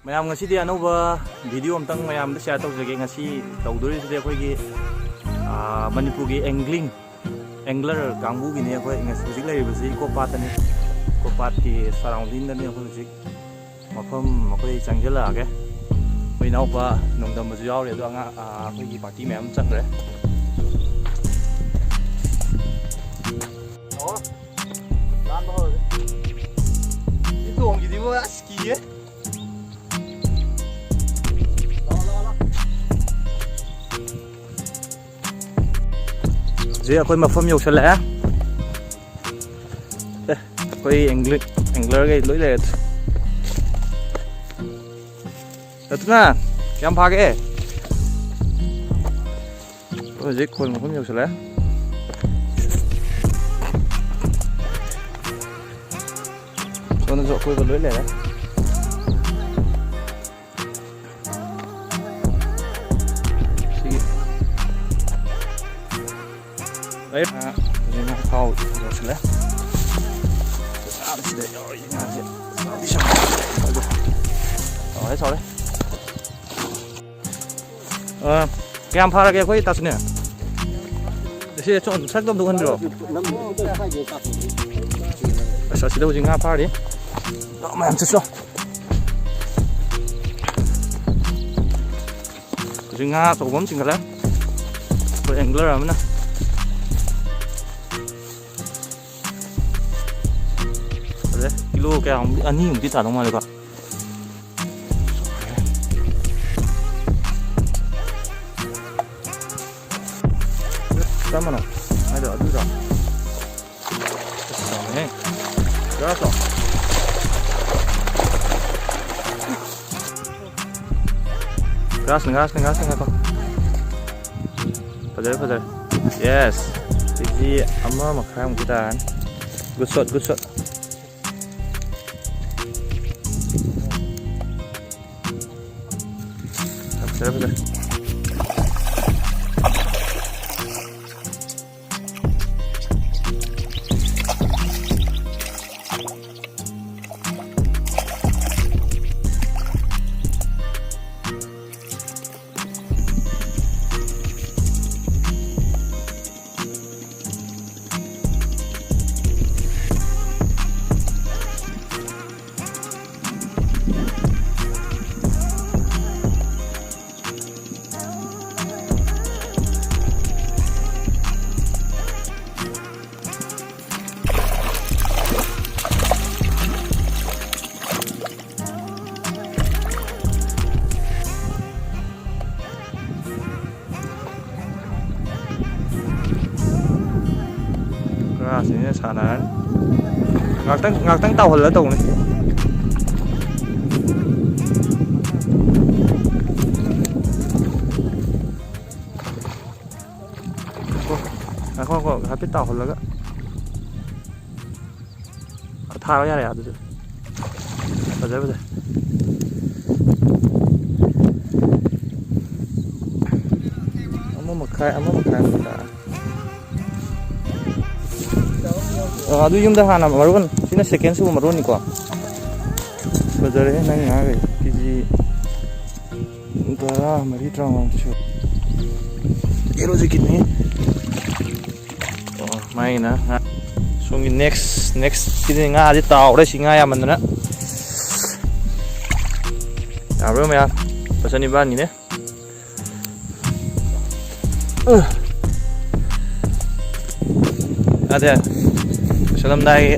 ꯃꯌꯥꯝ ꯉꯁꯤꯗꯤ ꯑꯅꯧꯕ ꯚꯤꯗꯤꯑꯣ ꯑꯃꯇꯪ ꯃꯌꯥꯝꯗ ꯁꯤꯌꯔ ꯇꯧꯖꯒꯦ. ꯉꯁꯤ ꯇꯧꯗꯣꯔꯤꯁꯤꯗꯤ ꯑꯩꯈꯣꯏꯒꯤ ꯃꯅꯤꯄꯨꯔꯒꯤ ꯑꯦꯡꯒꯂꯔ ꯀꯥꯡꯕꯨꯒꯤꯅꯤ. ꯑꯩꯈꯣꯏ ꯍꯧꯖꯤꯛ ꯂꯩꯔꯤꯕꯁꯤ ꯏꯀꯣ ꯄꯥꯠꯇꯅꯤ. ꯏꯀꯣ ꯄꯥꯠꯀꯤ ꯁꯔꯥꯎꯟꯗꯤꯡꯗꯅꯤ ꯑꯩꯈꯣꯏ ꯍꯧꯖꯤꯛ ꯃꯐꯝ ꯑꯩꯈꯣꯏ ꯆꯪꯁꯤꯜꯂꯛꯑꯒꯦ. ꯑꯩꯈꯣꯏ ꯏꯅꯥꯎꯄꯥ ꯅꯣꯡꯗꯝꯕꯁꯨ ꯌꯥꯎꯔꯤ. ꯑꯗꯣ ꯑꯩꯈꯣꯏꯒꯤ ꯄꯥꯔꯇꯤ ꯃꯌꯥꯝ ꯆꯠꯈ꯭ꯔꯦ. ꯂꯥꯟꯕ ꯍꯧꯔꯒꯦ. ꯁꯤ ꯇꯣꯡꯒꯤꯗꯤꯕꯣ ꯑꯁ ꯀꯤꯌꯦ. ꯍꯧꯖꯤꯛ ꯑꯩꯈꯣꯏ ꯃꯐꯝ ꯌꯧꯁꯜꯂꯛꯑꯦ. ꯑꯩꯈꯣꯏ ꯑꯦꯡꯒꯂꯔꯒꯩ ꯂꯣꯏ ꯂꯩꯔꯦ. ꯅꯠꯇꯅ ꯀꯌꯥꯝ ꯐꯥꯒꯦ? ꯍꯧꯖꯤꯛ ꯑꯩꯈꯣꯏ ꯃꯐꯝ ꯌꯧꯁꯜꯂꯛꯑꯦ. ꯁꯣꯝꯗꯁꯨ ꯑꯀꯣꯏꯕ ꯂꯣꯏ ꯂꯩꯔꯦ. ꯍꯧꯖꯤꯛ ꯊꯥꯎ ꯌꯧꯁꯜꯂꯦ. ꯁꯤꯗ ꯌꯥꯎꯔꯤ ꯉꯥꯁꯦ ꯆꯥꯎꯔꯦ. ꯀꯌꯥꯝ ꯐꯥꯔꯒꯦ ꯑꯩꯈꯣꯏ ꯇꯥꯁꯨꯅꯦ? ꯁꯤ ꯁꯛꯇ ꯑꯝꯇ ꯎꯍꯟꯕꯤꯔꯣ. ꯑꯁ ꯑꯁꯤꯗ ꯍꯧꯖꯤꯛ ꯉꯥ ꯐꯥꯔꯤ. ꯃꯌꯥꯝ ꯆꯠꯁꯣ. ꯍꯧꯖꯤꯛ ꯉꯥ ꯑꯆꯧꯕ ꯑꯃ ꯆꯤꯡꯈꯠꯂꯦ. ꯑꯩꯈꯣꯏ ꯑꯦꯡꯒꯂꯔ ꯑꯃꯅ. ꯀꯤꯂꯣ ꯀꯌꯥꯃꯨꯛ ꯑꯅꯤꯃꯨꯛꯇꯤ ꯇꯥꯗꯧ ꯃꯥꯜꯂꯦꯀꯣ. ꯆꯥꯃꯅꯣ ꯍꯥꯏꯗꯣ ꯑꯗꯨꯗꯣ ꯆꯥꯎꯅꯦ. ꯌꯥꯔꯁꯣ. ꯒ꯭ꯔꯥꯁꯅꯦ ꯉꯥꯏꯈꯣ. ꯐꯖꯔꯦ. ꯌꯦꯁ. ꯀꯦꯖꯤ 1.5 ꯇꯥꯔꯅꯤ. ꯒꯨꯗ ꯁꯣꯠ.ꯐꯖꯔꯦ. ꯁꯤꯅ ꯁꯥꯟꯅꯔꯅꯤ. ꯉꯥꯛꯇꯪ ꯇꯥꯎꯍꯜꯂ ꯇꯧꯅꯤ. ꯉꯥꯏꯈꯣ ꯍꯥꯏꯐꯦꯠ ꯇꯥꯎꯍꯜꯂꯒ ꯊꯥꯔꯣ. ꯌꯥꯔꯦ ꯑꯗꯨꯁꯨ. ꯐꯖꯔꯦ. 1.5 ꯑꯗꯨ ꯌꯨꯝꯗ ꯍꯥꯟꯅ ꯃꯔꯣꯟ. ꯁꯤꯅ ꯁꯦꯀꯦꯟ ꯁꯨꯕ ꯃꯔꯣꯟꯅꯤꯀꯣ. ꯐꯖꯔꯦ. ꯅꯪ ꯉꯥꯒꯩ ꯀꯦꯖꯤ 13-14 ꯁꯨ. ꯍꯧꯖꯤꯛꯀꯤꯅꯤ. ꯃꯥꯏꯅ ꯁꯣꯝꯒꯤ ꯅꯦꯛꯁꯀꯤꯗꯤ ꯉꯥꯗꯤ ꯇꯥꯎꯔꯦ. ꯁꯤ ꯉꯥ ꯌꯥꯝꯃꯟꯗꯅ. ꯌꯥꯕ꯭ꯔꯣ ꯃꯌꯥꯝ? ꯄꯆꯅꯤꯕꯥꯟꯒꯤꯅꯦ. ꯑꯗꯦ ꯂꯣꯏꯁꯜꯂꯝꯗꯥꯏꯒꯤ